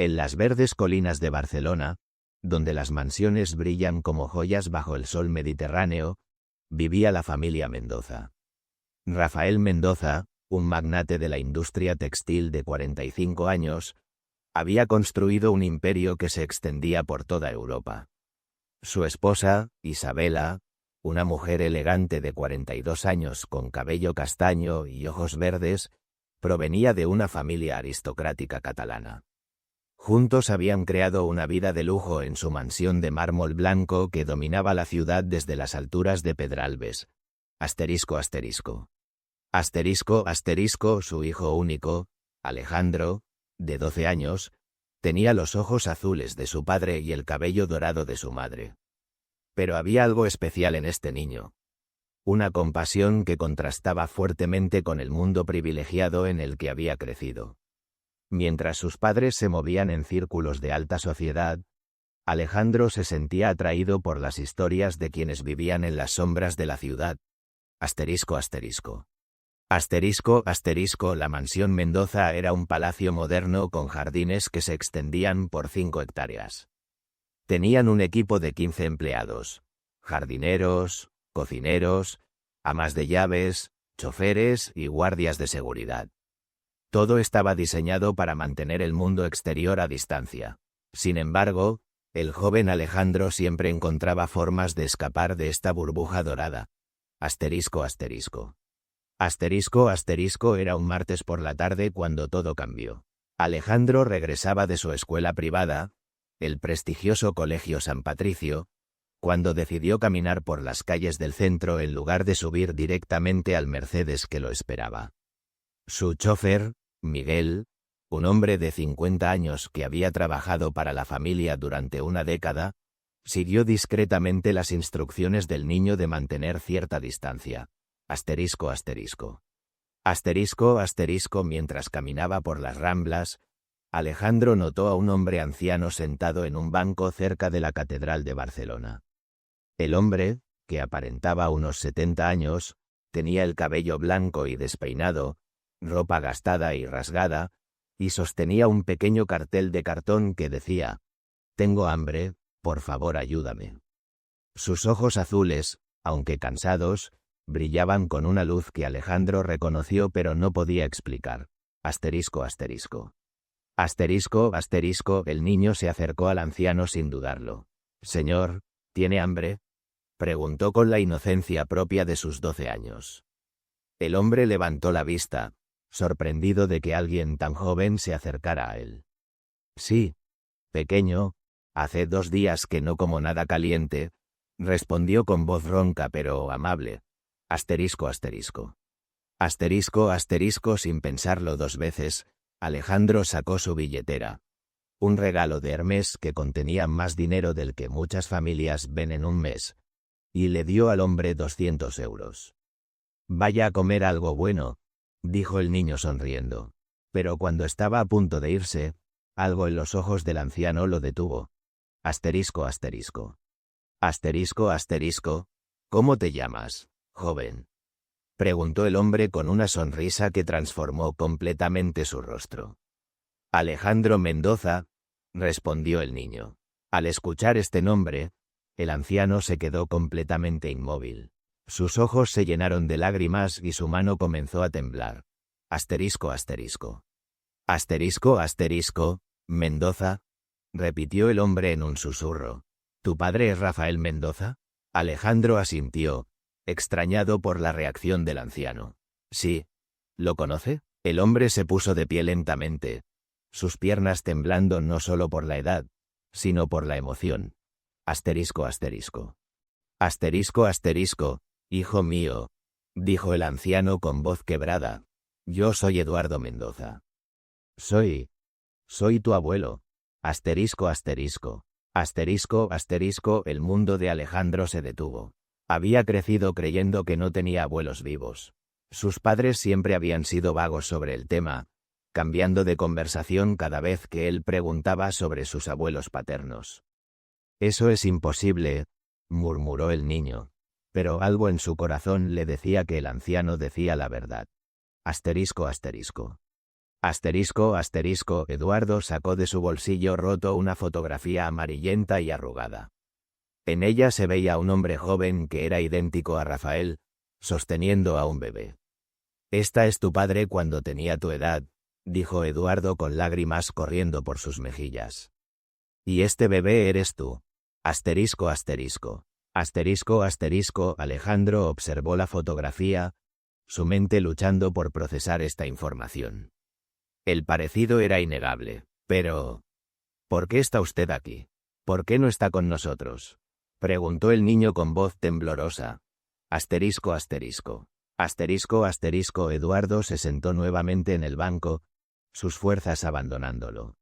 En las verdes colinas de Barcelona, donde las mansiones brillan como joyas bajo el sol mediterráneo, vivía la familia Mendoza. Rafael Mendoza, un magnate de la industria textil de 45 años, había construido un imperio que se extendía por toda Europa. Su esposa, Isabela, una mujer elegante de 42 años con cabello castaño y ojos verdes, provenía de una familia aristocrática catalana. Juntos habían creado una vida de lujo en su mansión de mármol blanco que dominaba la ciudad desde las alturas de Pedralbes. Asterisco, asterisco. Asterisco, asterisco, su hijo único, Alejandro, de 12 años, tenía los ojos azules de su padre y el cabello dorado de su madre. Pero había algo especial en este niño. Una compasión que contrastaba fuertemente con el mundo privilegiado en el que había crecido. Mientras sus padres se movían en círculos de alta sociedad, Alejandro se sentía atraído por las historias de quienes vivían en las sombras de la ciudad. Asterisco, asterisco. Asterisco, asterisco, la mansión Mendoza era un palacio moderno con jardines que se extendían por 5 hectáreas. Tenían un equipo de 15 empleados, jardineros, cocineros, amas de llaves, choferes y guardias de seguridad. Todo estaba diseñado para mantener el mundo exterior a distancia. Sin embargo, el joven Alejandro siempre encontraba formas de escapar de esta burbuja dorada. Asterisco, asterisco. Asterisco, asterisco, era un martes por la tarde cuando todo cambió. Alejandro regresaba de su escuela privada, el prestigioso Colegio San Patricio, cuando decidió caminar por las calles del centro en lugar de subir directamente al Mercedes que lo esperaba. Su chofer, Miguel, un hombre de 50 años que había trabajado para la familia durante una década, siguió discretamente las instrucciones del niño de mantener cierta distancia. Asterisco, asterisco. Asterisco, asterisco, mientras caminaba por las Ramblas, Alejandro notó a un hombre anciano sentado en un banco cerca de la Catedral de Barcelona. El hombre, que aparentaba unos 70 años, tenía el cabello blanco y despeinado, ropa gastada y rasgada, y sostenía un pequeño cartel de cartón que decía: «Tengo hambre, por favor ayúdame». Sus ojos azules, aunque cansados, brillaban con una luz que Alejandro reconoció pero no podía explicar. Asterisco, asterisco. Asterisco, asterisco, el niño se acercó al anciano sin dudarlo. «Señor, ¿tiene hambre?», preguntó con la inocencia propia de sus 12 años. El hombre levantó la vista, sorprendido de que alguien tan joven se acercara a él. «Sí, pequeño, hace 2 días que no como nada caliente», respondió con voz ronca pero amable. Asterisco, asterisco. Asterisco, asterisco, sin pensarlo 2 veces, Alejandro sacó su billetera. Un regalo de Hermès que contenía más dinero del que muchas familias ven en un mes, y le dio al hombre 200 euros. «Vaya a comer algo bueno», dijo el niño sonriendo. Pero cuando estaba a punto de irse, algo en los ojos del anciano lo detuvo. Asterisco, asterisco. Asterisco, asterisco, «¿Cómo te llamas, joven?», preguntó el hombre con una sonrisa que transformó completamente su rostro. «Alejandro Mendoza», respondió el niño. Al escuchar este nombre, el anciano se quedó completamente inmóvil. Sus ojos se llenaron de lágrimas y su mano comenzó a temblar. Asterisco, asterisco. Asterisco, asterisco, «Mendoza», repitió el hombre en un susurro. «¿Tu padre es Rafael Mendoza?». Alejandro asintió, extrañado por la reacción del anciano. «Sí. ¿Lo conoce?». El hombre se puso de pie lentamente, sus piernas temblando no solo por la edad, sino por la emoción. Asterisco, asterisco. Asterisco, asterisco, «Hijo mío», dijo el anciano con voz quebrada. «Yo soy Eduardo Mendoza». Soy tu abuelo». Asterisco, asterisco. Asterisco, asterisco, el mundo de Alejandro se detuvo. Había crecido creyendo que no tenía abuelos vivos. Sus padres siempre habían sido vagos sobre el tema, cambiando de conversación cada vez que él preguntaba sobre sus abuelos paternos. «Eso es imposible», murmuró el niño, pero algo en su corazón le decía que el anciano decía la verdad. Asterisco, asterisco. Asterisco, asterisco, Eduardo sacó de su bolsillo roto una fotografía amarillenta y arrugada. En ella se veía un hombre joven que era idéntico a Rafael, sosteniendo a un bebé. «Esta es tu padre cuando tenía tu edad», dijo Eduardo con lágrimas corriendo por sus mejillas. «Y este bebé eres tú». Asterisco, asterisco. Asterisco, asterisco, Alejandro observó la fotografía, su mente luchando por procesar esta información. El parecido era innegable, pero... «¿Por qué está usted aquí? ¿Por qué no está con nosotros?», preguntó el niño con voz temblorosa. Asterisco, asterisco. Asterisco, asterisco, Eduardo se sentó nuevamente en el banco, sus fuerzas abandonándolo.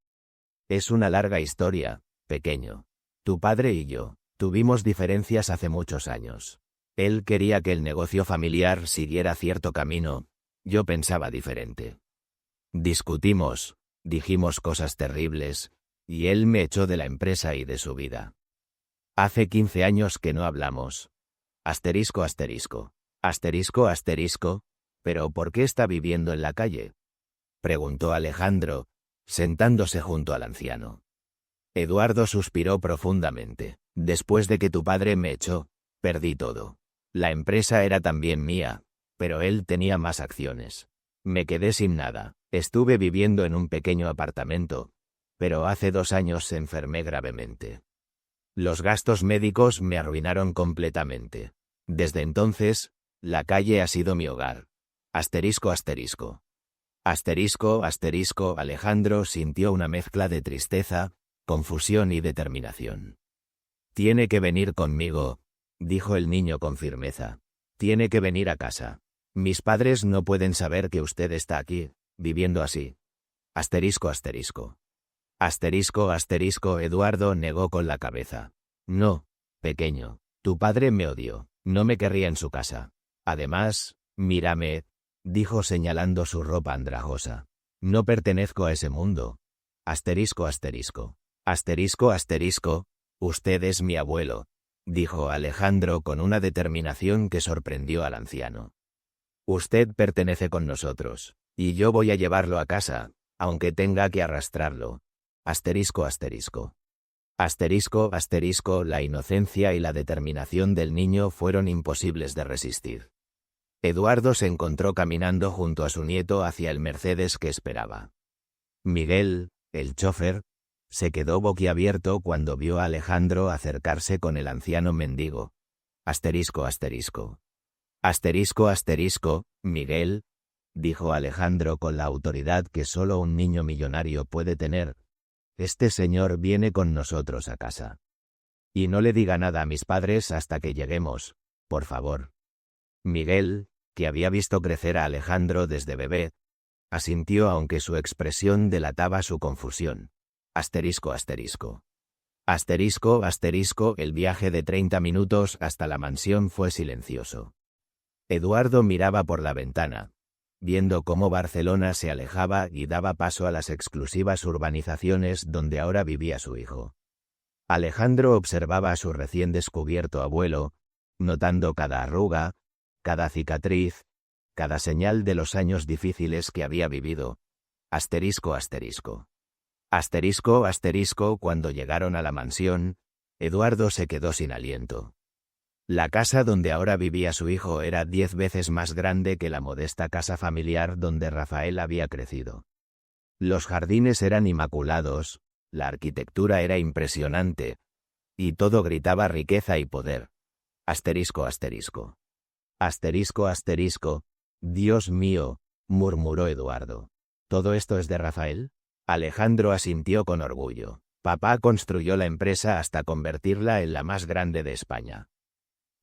«Es una larga historia, pequeño. Tu padre y yo tuvimos diferencias hace muchos años. Él quería que el negocio familiar siguiera cierto camino, yo pensaba diferente. Discutimos, dijimos cosas terribles, y él me echó de la empresa y de su vida. Hace 15 años que no hablamos». Asterisco, asterisco. Asterisco, asterisco, ¿pero por qué está viviendo en la calle?, preguntó Alejandro, sentándose junto al anciano. Eduardo suspiró profundamente. «Después de que tu padre me echó, perdí todo. La empresa era también mía, pero él tenía más acciones. Me quedé sin nada. Estuve viviendo en un pequeño apartamento, pero hace 2 años enfermé gravemente. Los gastos médicos me arruinaron completamente. Desde entonces, la calle ha sido mi hogar». Asterisco, asterisco. Asterisco, asterisco, Alejandro sintió una mezcla de tristeza, confusión y determinación. «Tiene que venir conmigo», dijo el niño con firmeza. «Tiene que venir a casa. Mis padres no pueden saber que usted está aquí, viviendo así». Asterisco, asterisco. Asterisco, asterisco, Eduardo negó con la cabeza. «No, pequeño. Tu padre me odió. No me querría en su casa. Además, mírame», dijo señalando su ropa andrajosa. «No pertenezco a ese mundo». Asterisco, asterisco. Asterisco, asterisco, «Usted es mi abuelo», dijo Alejandro con una determinación que sorprendió al anciano. «Usted pertenece con nosotros, y yo voy a llevarlo a casa, aunque tenga que arrastrarlo». Asterisco, asterisco. Asterisco, asterisco, la inocencia y la determinación del niño fueron imposibles de resistir. Eduardo se encontró caminando junto a su nieto hacia el Mercedes que esperaba. Miguel, el chofer, se quedó boquiabierto cuando vio a Alejandro acercarse con el anciano mendigo. Asterisco, asterisco. Asterisco, asterisco, Miguel, dijo Alejandro con la autoridad que solo un niño millonario puede tener. «Este señor viene con nosotros a casa. Y no le diga nada a mis padres hasta que lleguemos, por favor». Miguel, que había visto crecer a Alejandro desde bebé, asintió aunque su expresión delataba su confusión. Asterisco, asterisco. Asterisco, asterisco, el viaje de 30 minutos hasta la mansión fue silencioso. Eduardo miraba por la ventana, viendo cómo Barcelona se alejaba y daba paso a las exclusivas urbanizaciones donde ahora vivía su hijo. Alejandro observaba a su recién descubierto abuelo, notando cada arruga, cada cicatriz, cada señal de los años difíciles que había vivido. Asterisco, asterisco. Asterisco, asterisco, cuando llegaron a la mansión, Eduardo se quedó sin aliento. La casa donde ahora vivía su hijo era 10 veces más grande que la modesta casa familiar donde Rafael había crecido. Los jardines eran inmaculados, la arquitectura era impresionante, y todo gritaba riqueza y poder. Asterisco, asterisco. Asterisco, asterisco, «Dios mío», murmuró Eduardo. «¿Todo esto es de Rafael?». Alejandro asintió con orgullo. «Papá construyó la empresa hasta convertirla en la más grande de España.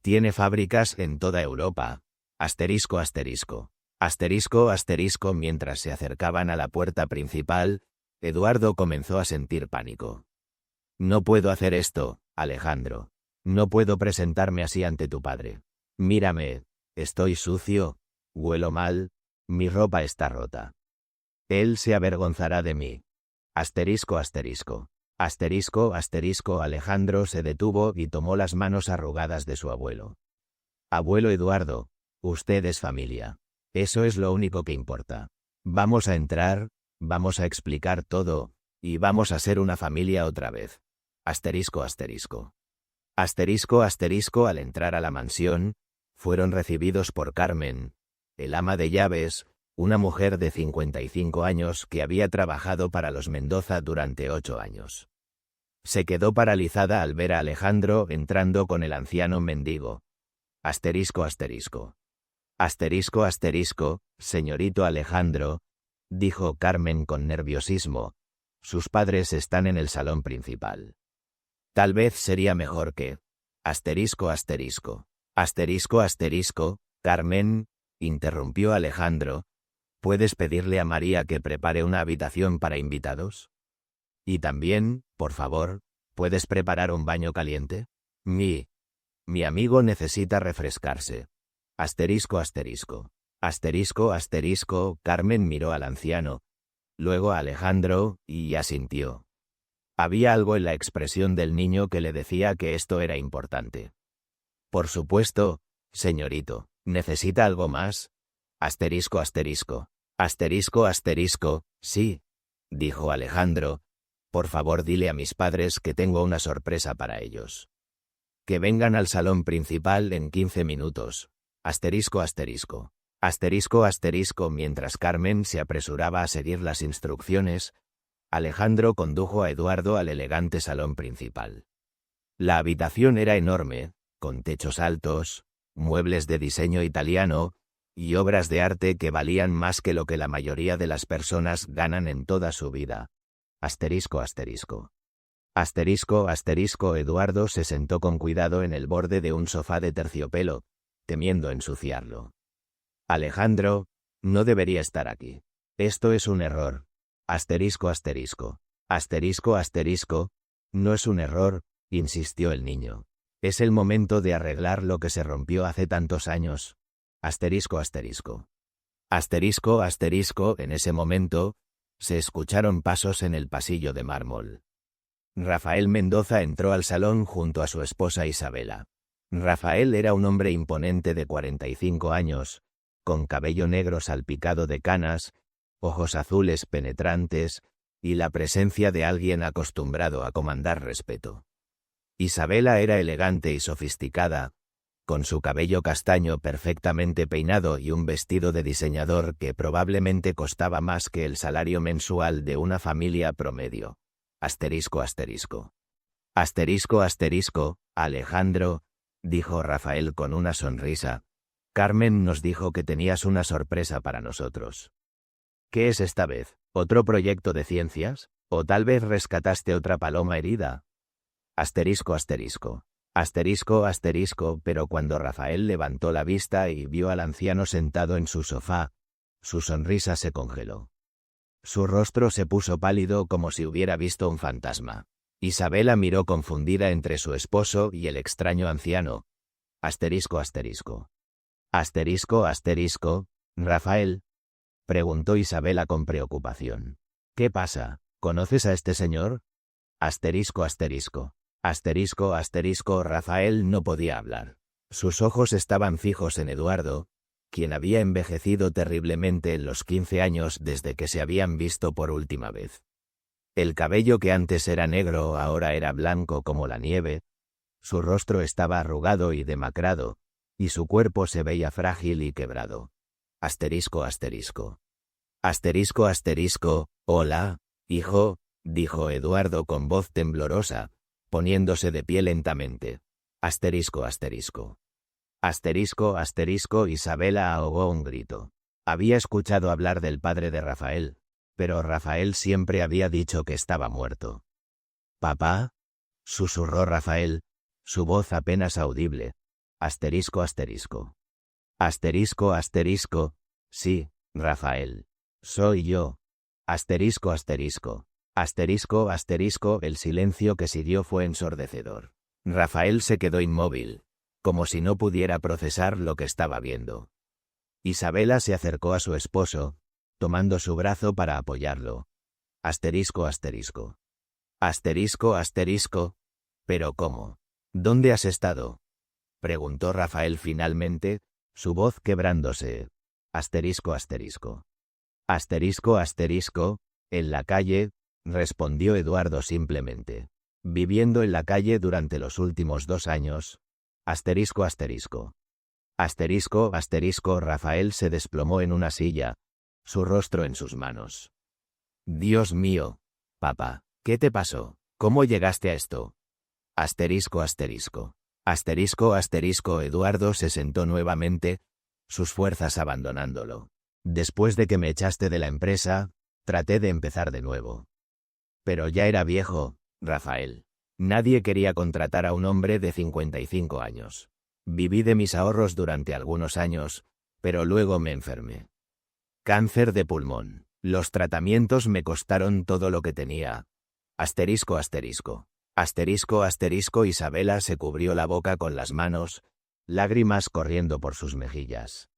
Tiene fábricas en toda Europa». Asterisco, asterisco. Asterisco, asterisco, mientras se acercaban a la puerta principal, Eduardo comenzó a sentir pánico. «No puedo hacer esto, Alejandro. No puedo presentarme así ante tu padre. Mírame, estoy sucio, huelo mal, mi ropa está rota. Él se avergonzará de mí». Asterisco, asterisco. Asterisco, asterisco, Alejandro se detuvo y tomó las manos arrugadas de su abuelo. «Abuelo Eduardo, usted es familia. Eso es lo único que importa. Vamos a entrar», Vamos a explicar todo, y vamos a ser una familia otra vez. Asterisco asterisco. Asterisco asterisco. Al entrar a la mansión, fueron recibidos por Carmen, el ama de llaves, una mujer de 55 años que había trabajado para los Mendoza durante 8 años. Se quedó paralizada al ver a Alejandro entrando con el anciano mendigo. Asterisco asterisco. Asterisco asterisco, señorito Alejandro, dijo Carmen con nerviosismo. Sus padres están en el salón principal. Tal vez sería mejor que... Asterisco asterisco. Asterisco asterisco, Carmen, interrumpió Alejandro. ¿Puedes pedirle a María que prepare una habitación para invitados? Y también, por favor, ¿puedes preparar un baño caliente? Mi amigo necesita refrescarse. Asterisco asterisco. Asterisco asterisco, Carmen miró al anciano, luego a Alejandro, y asintió. Había algo en la expresión del niño que le decía que esto era importante. Por supuesto, señorito, ¿necesita algo más? Asterisco asterisco. Asterisco asterisco, sí, dijo Alejandro. Por favor dile a mis padres que tengo una sorpresa para ellos. Que vengan al salón principal en 15 minutos. Asterisco asterisco. Asterisco asterisco. Mientras Carmen se apresuraba a seguir las instrucciones, Alejandro condujo a Eduardo al elegante salón principal. La habitación era enorme, con techos altos, muebles de diseño italiano, y obras de arte que valían más que lo que la mayoría de las personas ganan en toda su vida. Asterisco asterisco. Asterisco asterisco. Eduardo se sentó con cuidado en el borde de un sofá de terciopelo, temiendo ensuciarlo. Alejandro, no debería estar aquí. Esto es un error. Asterisco asterisco. Asterisco asterisco. No es un error, insistió el niño. Es el momento de arreglar lo que se rompió hace tantos años. Asterisco asterisco. Asterisco asterisco. En ese momento, se escucharon pasos en el pasillo de mármol. Rafael Mendoza entró al salón junto a su esposa Isabela. Rafael era un hombre imponente de 45 años, con cabello negro salpicado de canas, ojos azules penetrantes, y la presencia de alguien acostumbrado a comandar respeto. Isabela era elegante y sofisticada, con su cabello castaño perfectamente peinado y un vestido de diseñador que probablemente costaba más que el salario mensual de una familia promedio. Asterisco asterisco. Asterisco asterisco, Alejandro, dijo Rafael con una sonrisa. Carmen nos dijo que tenías una sorpresa para nosotros. ¿Qué es esta vez? ¿Otro proyecto de ciencias? ¿O tal vez rescataste otra paloma herida? Asterisco asterisco. Asterisco asterisco. Pero cuando Rafael levantó la vista y vio al anciano sentado en su sofá, su sonrisa se congeló. Su rostro se puso pálido como si hubiera visto un fantasma. Isabela miró confundida entre su esposo y el extraño anciano. Asterisco asterisco. Asterisco asterisco. Rafael, preguntó Isabela con preocupación. ¿Qué pasa? ¿Conoces a este señor? Asterisco asterisco. Asterisco asterisco. Rafael no podía hablar. Sus ojos estaban fijos en Eduardo, quien había envejecido terriblemente en los 15 años desde que se habían visto por última vez. El cabello que antes era negro ahora era blanco como la nieve, su rostro estaba arrugado y demacrado, y su cuerpo se veía frágil y quebrado. Asterisco asterisco. Asterisco asterisco. Hola, hijo, dijo Eduardo con voz temblorosa, poniéndose de pie lentamente. Asterisco asterisco. Asterisco asterisco. Isabela ahogó un grito. Había escuchado hablar del padre de Rafael, pero Rafael siempre había dicho que estaba muerto. ¿Papá? Susurró Rafael, su voz apenas audible. Asterisco asterisco. Asterisco asterisco. Sí, Rafael. Soy yo. Asterisco asterisco. Asterisco asterisco. El silencio que siguió fue ensordecedor. Rafael se quedó inmóvil, como si no pudiera procesar lo que estaba viendo. Isabela se acercó a su esposo, tomando su brazo para apoyarlo. Asterisco asterisco. Asterisco asterisco. ¿Pero cómo? ¿Dónde has estado? Preguntó Rafael finalmente, su voz quebrándose. Asterisco asterisco. Asterisco asterisco. En la calle, respondió Eduardo simplemente. Viviendo en la calle durante los últimos 2 años. Asterisco asterisco. Asterisco asterisco. Rafael se desplomó en una silla, su rostro en sus manos. Dios mío, papá, ¿qué te pasó? ¿Cómo llegaste a esto? Asterisco asterisco. Asterisco asterisco. Eduardo se sentó nuevamente, sus fuerzas abandonándolo. Después de que me echaste de la empresa, traté de empezar de nuevo. Pero ya era viejo, Rafael. Nadie quería contratar a un hombre de 55 años. Viví de mis ahorros durante algunos años, pero luego me enfermé. Cáncer de pulmón. Los tratamientos me costaron todo lo que tenía. Asterisco asterisco. Asterisco asterisco. Isabela se cubrió la boca con las manos, lágrimas corriendo por sus mejillas.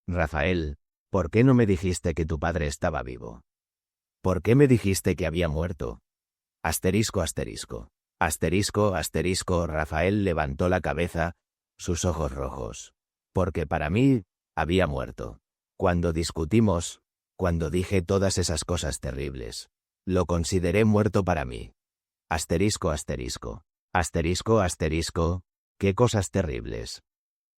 Rafael, ¿por qué no me dijiste que tu padre estaba vivo? ¿Por qué me dijiste que había muerto? Asterisco asterisco. Asterisco asterisco. Rafael levantó la cabeza, sus ojos rojos. Porque para mí, había muerto. Cuando discutimos, cuando dije todas esas cosas terribles, lo consideré muerto para mí. Asterisco asterisco. Asterisco asterisco. ¿Qué cosas terribles?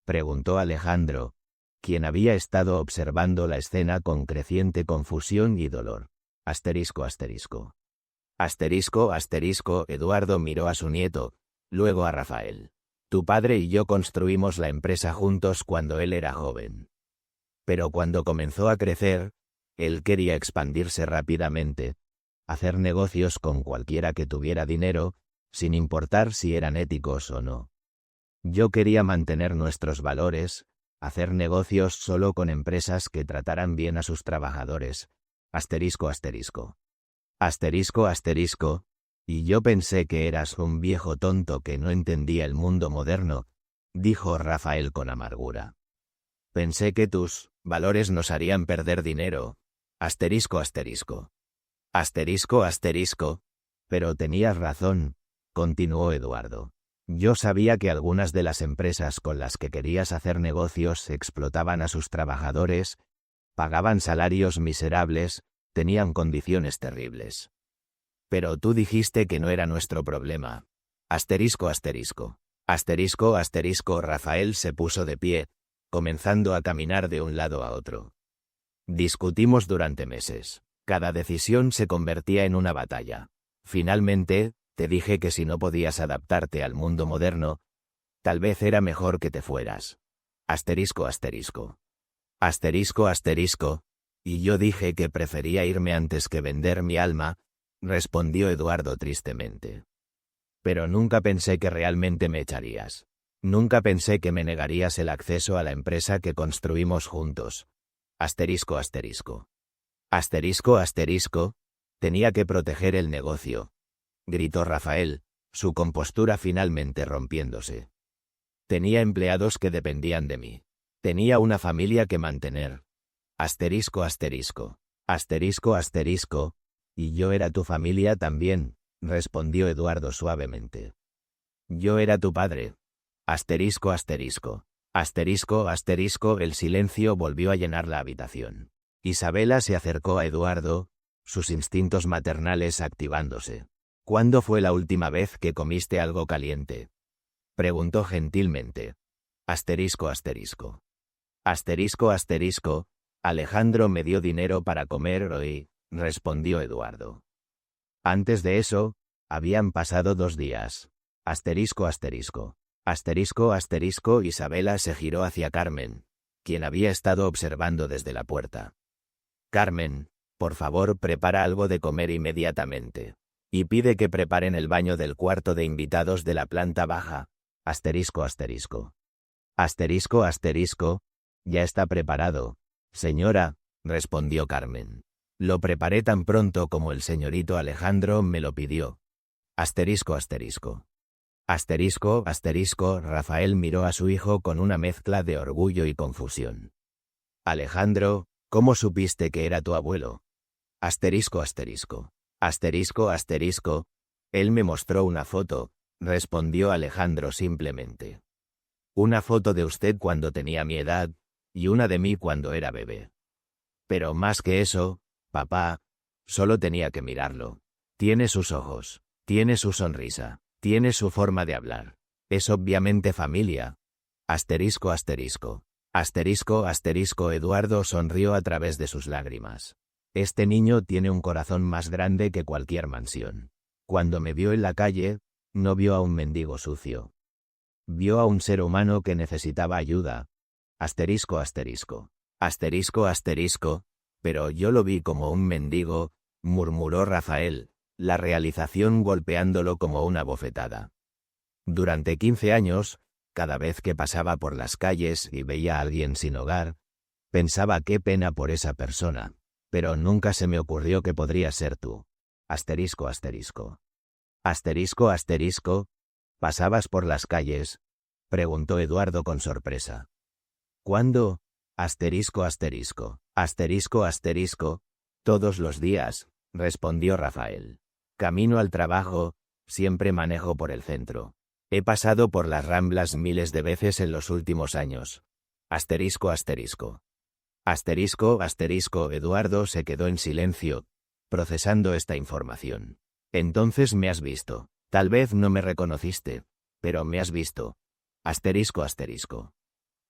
Preguntó Alejandro, quien había estado observando la escena con creciente confusión y dolor. Asterisco asterisco. Asterisco asterisco. Eduardo miró a su nieto, luego a Rafael. Tu padre y yo construimos la empresa juntos cuando él era joven. Pero cuando comenzó a crecer, él quería expandirse rápidamente, hacer negocios con cualquiera que tuviera dinero, sin importar si eran éticos o no. Yo quería mantener nuestros valores, hacer negocios solo con empresas que trataran bien a sus trabajadores. Asterisco asterisco. Asterisco asterisco. Y yo pensé que eras un viejo tonto que no entendía el mundo moderno, dijo Rafael con amargura. Pensé que tus valores nos harían perder dinero. Asterisco asterisco. Asterisco asterisco. Pero tenías razón, continuó Eduardo. Yo sabía que algunas de las empresas con las que querías hacer negocios explotaban a sus trabajadores, pagaban salarios miserables, tenían condiciones terribles. Pero tú dijiste que no era nuestro problema. Asterisco asterisco. Asterisco asterisco. Rafael se puso de pie, comenzando a caminar de un lado a otro. Discutimos durante meses. Cada decisión se convertía en una batalla. Finalmente, te dije que si no podías adaptarte al mundo moderno, tal vez era mejor que te fueras. Asterisco asterisco. Asterisco asterisco. Y yo dije que prefería irme antes que vender mi alma, respondió Eduardo tristemente. Pero nunca pensé que realmente me echarías. Nunca pensé que me negarías el acceso a la empresa que construimos juntos. Asterisco asterisco. Asterisco asterisco. Tenía que proteger el negocio, gritó Rafael, su compostura finalmente rompiéndose. Tenía empleados que dependían de mí. Tenía una familia que mantener. Asterisco asterisco. Asterisco asterisco. Y yo era tu familia también, respondió Eduardo suavemente. Yo era tu padre. Asterisco asterisco. Asterisco asterisco. El silencio volvió a llenar la habitación. Isabela se acercó a Eduardo, sus instintos maternales activándose. ¿Cuándo fue la última vez que comiste algo caliente? Preguntó gentilmente. Asterisco asterisco. Asterisco asterisco. Alejandro me dio dinero para comer hoy, respondió Eduardo. Antes de eso, habían pasado 2 días. Asterisco asterisco. Asterisco asterisco. Isabela se giró hacia Carmen, quien había estado observando desde la puerta. Carmen, por favor prepara algo de comer inmediatamente. Y pide que preparen el baño del cuarto de invitados de la planta baja. Asterisco asterisco. Asterisco asterisco. Ya está preparado, señora, respondió Carmen. Lo preparé tan pronto como el señorito Alejandro me lo pidió. Asterisco asterisco. Asterisco asterisco. Rafael miró a su hijo con una mezcla de orgullo y confusión. Alejandro, ¿cómo supiste que era tu abuelo? Asterisco asterisco. Asterisco asterisco. Él me mostró una foto, respondió Alejandro simplemente. Una foto de usted cuando tenía mi edad, y una de mí cuando era bebé. Pero más que eso, papá, Solo tenía que mirarlo. Tiene sus ojos, tiene su sonrisa, tiene su forma de hablar. Es obviamente familia. Asterisco, asterisco. Asterisco, asterisco. Eduardo sonrió a través de sus lágrimas. Este niño tiene un corazón más grande que cualquier mansión. Cuando me vio en la calle, no vio a un mendigo sucio. Vio a un ser humano que necesitaba ayuda. Asterisco, asterisco. Asterisco, asterisco. Pero yo lo vi como un mendigo, murmuró Rafael, la realización golpeándolo como una bofetada. Durante 15 años, cada vez que pasaba por las calles y veía a alguien sin hogar, pensaba qué pena por esa persona, pero nunca se me ocurrió que podría ser tú. Asterisco, asterisco. Asterisco, asterisco. ¿Pasabas por las calles?, preguntó Eduardo con sorpresa. ¿Cuándo? Asterisco, asterisco. Asterisco, asterisco. Todos los días, respondió Rafael. Camino al trabajo, siempre manejo por el centro. He pasado por las Ramblas miles de veces en los últimos años. Asterisco, asterisco. Asterisco, asterisco. Eduardo se quedó en silencio, procesando esta información. Entonces me has visto. Tal vez no me reconociste, pero me has visto. Asterisco, asterisco.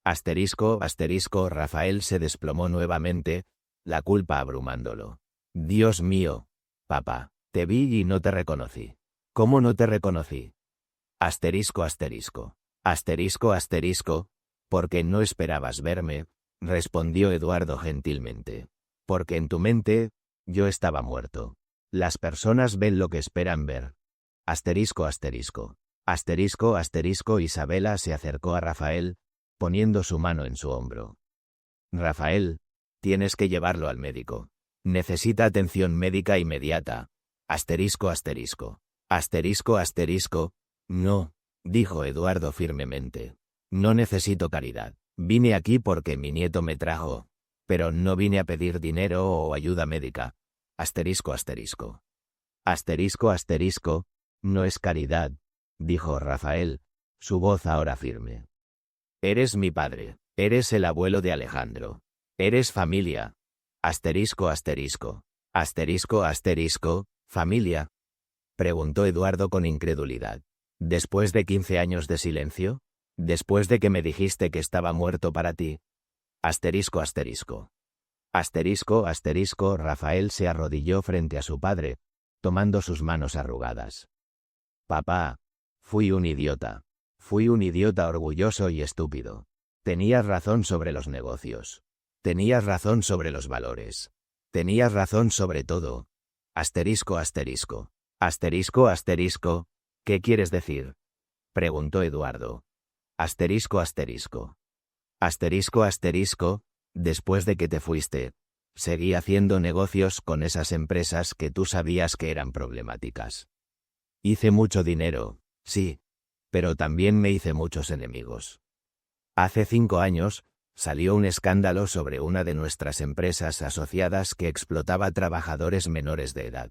Asterisco, asterisco. Rafael se desplomó nuevamente, la culpa abrumándolo. Dios mío, papá, te vi y no te reconocí. ¿Cómo no te reconocí? Asterisco, asterisco. Asterisco, asterisco. Porque no esperabas verme, respondió Eduardo gentilmente. Porque en tu mente, yo estaba muerto. Las personas ven lo que esperan ver. Asterisco, asterisco. Asterisco, asterisco. Isabela se acercó a Rafael, poniendo su mano en su hombro. Rafael, tienes que llevarlo al médico. Necesita atención médica inmediata. Asterisco, asterisco. Asterisco, asterisco. No, dijo Eduardo firmemente. No necesito caridad. Vine aquí porque mi nieto me trajo, pero no vine a pedir dinero o ayuda médica. Asterisco, asterisco. Asterisco, asterisco. No es caridad, dijo Rafael, su voz ahora firme. Eres mi padre, eres el abuelo de Alejandro. Eres familia. Asterisco, asterisco. Asterisco, asterisco. ¿Familia?, preguntó Eduardo con incredulidad. ¿Después de 15 años de silencio? ¿Después de que me dijiste que estaba muerto para ti? Asterisco, asterisco. Asterisco, asterisco. Rafael se arrodilló frente a su padre, tomando sus manos arrugadas. Papá, fui un idiota. Fui un idiota orgulloso y estúpido. Tenías razón sobre los negocios. Tenías razón sobre los valores. Tenías razón sobre todo. Asterisco, asterisco. Asterisco, asterisco. ¿Qué quieres decir?, preguntó Eduardo. Asterisco, asterisco. Asterisco, asterisco. Después de que te fuiste, seguí haciendo negocios con esas empresas que tú sabías que eran problemáticas. Hice mucho dinero, sí, pero también me hice muchos enemigos. Hace 5 años, salió un escándalo sobre una de nuestras empresas asociadas que explotaba trabajadores menores de edad.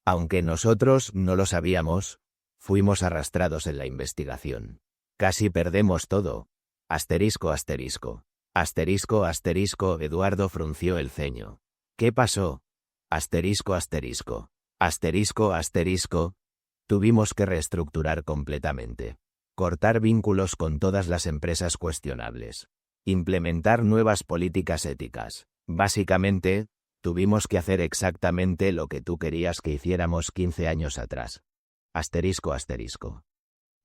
Aunque nosotros no lo sabíamos, fuimos arrastrados en la investigación. Casi perdemos todo. Asterisco, asterisco. Asterisco, asterisco. Eduardo frunció el ceño. ¿Qué pasó? Asterisco, asterisco. Asterisco, asterisco. Tuvimos que reestructurar completamente. Cortar vínculos con todas las empresas cuestionables. Implementar nuevas políticas éticas. Básicamente, tuvimos que hacer exactamente lo que tú querías que hiciéramos 15 años atrás. Asterisco, asterisco.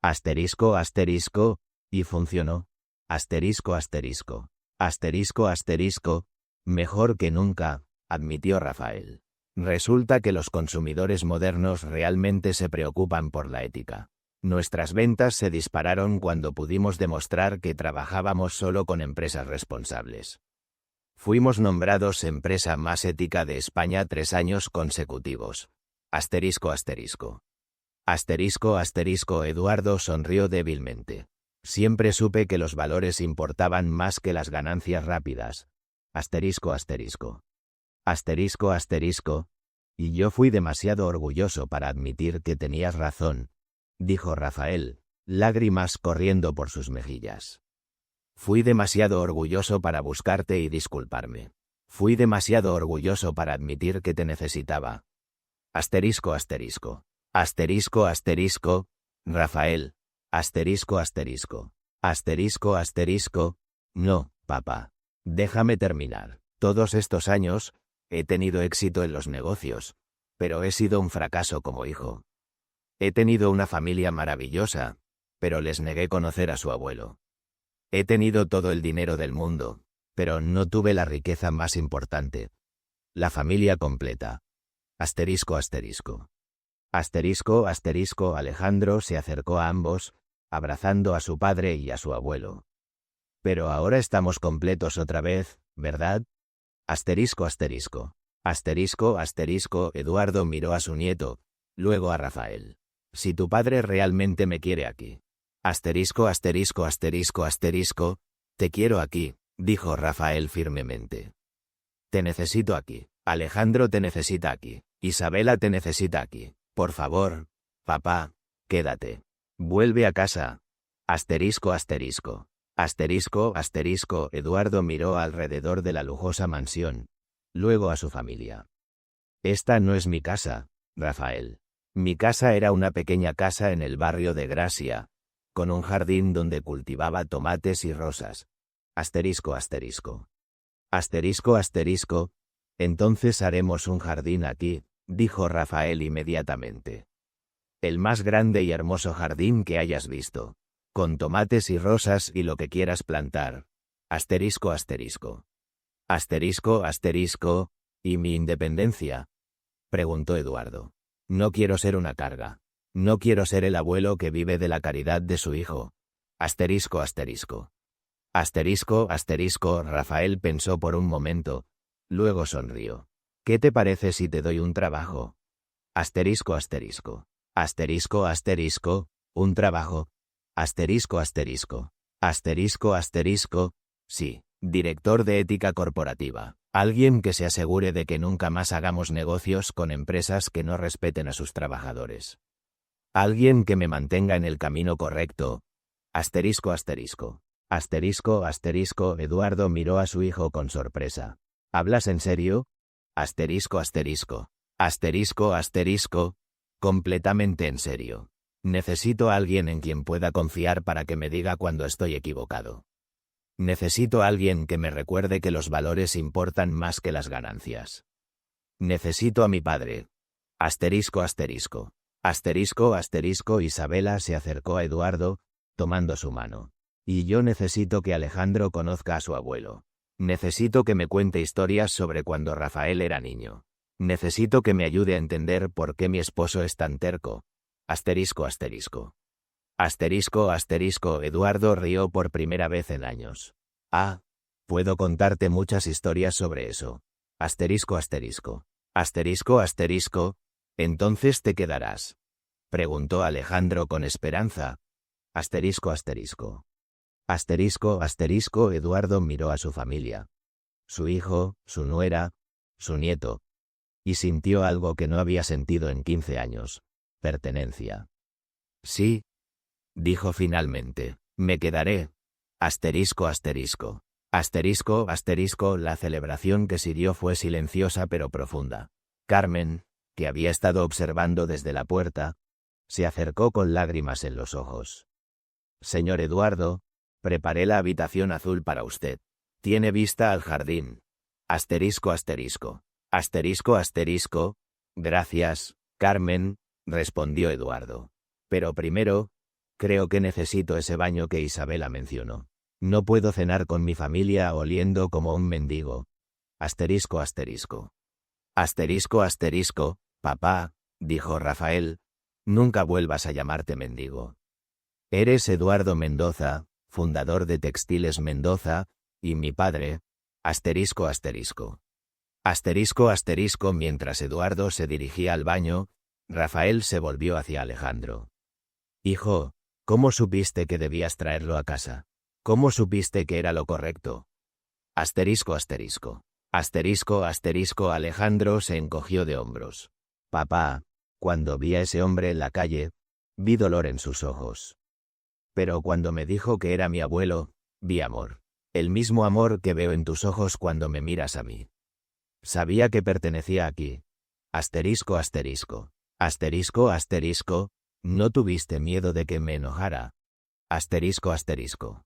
Asterisco, asterisco. Y funcionó. Asterisco, asterisco. Asterisco, asterisco. Mejor que nunca, admitió Rafael. Resulta que los consumidores modernos realmente se preocupan por la ética. Nuestras ventas se dispararon cuando pudimos demostrar que trabajábamos solo con empresas responsables. Fuimos nombrados empresa más ética de España 3 años consecutivos. Asterisco, asterisco. Asterisco, asterisco. Eduardo sonrió débilmente. Siempre supe que los valores importaban más que las ganancias rápidas. Asterisco, asterisco. Asterisco, asterisco. Y yo fui demasiado orgulloso para admitir que tenías razón, dijo Rafael, lágrimas corriendo por sus mejillas. Fui demasiado orgulloso para buscarte y disculparme. Fui demasiado orgulloso para admitir que te necesitaba. Asterisco, asterisco. Asterisco, asterisco. Rafael. Asterisco, asterisco. Asterisco, asterisco. No, papá. Déjame terminar. Todos estos años, he tenido éxito en los negocios, pero he sido un fracaso como hijo. He tenido una familia maravillosa, pero les negué conocer a su abuelo. He tenido todo el dinero del mundo, pero no tuve la riqueza más importante. La familia completa. Asterisco, asterisco. Asterisco, asterisco. Alejandro se acercó a ambos, abrazando a su padre y a su abuelo. Pero ahora estamos completos otra vez, ¿verdad? Asterisco, asterisco. Asterisco, asterisco. Eduardo miró a su nieto, luego a Rafael. Si tu padre realmente me quiere aquí. Asterisco, asterisco, asterisco, asterisco. Te quiero aquí, dijo Rafael firmemente. Te necesito aquí. Alejandro te necesita aquí. Isabela te necesita aquí. Por favor, papá, quédate. Vuelve a casa. Asterisco, asterisco. Asterisco, asterisco. Eduardo miró alrededor de la lujosa mansión, luego a su familia. Esta no es mi casa, Rafael. Mi casa era una pequeña casa en el barrio de Gracia, con un jardín donde cultivaba tomates y rosas. Asterisco, asterisco. Asterisco, asterisco. Entonces haremos un jardín aquí, dijo Rafael inmediatamente. El más grande y hermoso jardín que hayas visto, con tomates y rosas y lo que quieras plantar. Asterisco, asterisco. Asterisco, asterisco. ¿Y mi independencia?, preguntó Eduardo. No quiero ser una carga. No quiero ser el abuelo que vive de la caridad de su hijo. Asterisco, asterisco. Asterisco, asterisco. Rafael pensó por un momento, luego sonrió. ¿Qué te parece si te doy un trabajo? Asterisco, asterisco. Asterisco, asterisco. Un trabajo. Asterisco, asterisco. Asterisco, asterisco. Sí, director de ética corporativa. Alguien que se asegure de que nunca más hagamos negocios con empresas que no respeten a sus trabajadores. Alguien que me mantenga en el camino correcto. Asterisco, asterisco. Asterisco, asterisco. Eduardo miró a su hijo con sorpresa. ¿Hablas en serio? Asterisco, asterisco. Asterisco, asterisco. Completamente en serio. Necesito a alguien en quien pueda confiar para que me diga cuando estoy equivocado. Necesito a alguien que me recuerde que los valores importan más que las ganancias. Necesito a mi padre. Asterisco, asterisco. Asterisco, asterisco. Isabela se acercó a Eduardo, tomando su mano. Y yo necesito que Alejandro conozca a su abuelo. Necesito que me cuente historias sobre cuando Rafael era niño. Necesito que me ayude a entender por qué mi esposo es tan terco. Asterisco, asterisco. Asterisco, asterisco. Eduardo rió por primera vez en años. Ah, puedo contarte muchas historias sobre eso. Asterisco, asterisco. Asterisco, asterisco. ¿Entonces te quedarás?, preguntó Alejandro con esperanza. Asterisco, asterisco. Asterisco, asterisco. Eduardo miró a su familia. Su hijo, su nuera, su nieto. Y sintió algo que no había sentido en 15 años. Pertenencia. Sí, dijo finalmente, me quedaré. Asterisco, asterisco. Asterisco, asterisco. La celebración que siguió fue silenciosa pero profunda. Carmen, que había estado observando desde la puerta, se acercó con lágrimas en los ojos. Señor Eduardo, preparé la habitación azul para usted. Tiene vista al jardín. Asterisco, asterisco. Asterisco, asterisco. Gracias, Carmen, respondió Eduardo. Pero primero, creo que necesito ese baño que Isabela mencionó. No puedo cenar con mi familia oliendo como un mendigo. Asterisco, asterisco. Asterisco, asterisco. Papá, dijo Rafael, nunca vuelvas a llamarte mendigo. Eres Eduardo Mendoza, fundador de Textiles Mendoza, y mi padre. Asterisco, asterisco. Asterisco, asterisco. Mientras Eduardo se dirigía al baño, Rafael se volvió hacia Alejandro. Hijo, ¿cómo supiste que debías traerlo a casa? ¿Cómo supiste que era lo correcto? Asterisco, asterisco. Asterisco, asterisco. Alejandro se encogió de hombros. Papá, cuando vi a ese hombre en la calle, vi dolor en sus ojos. Pero cuando me dijo que era mi abuelo, vi amor. El mismo amor que veo en tus ojos cuando me miras a mí. Sabía que pertenecía aquí. Asterisco, asterisco. Asterisco, asterisco. ¿No tuviste miedo de que me enojara? Asterisco, asterisco.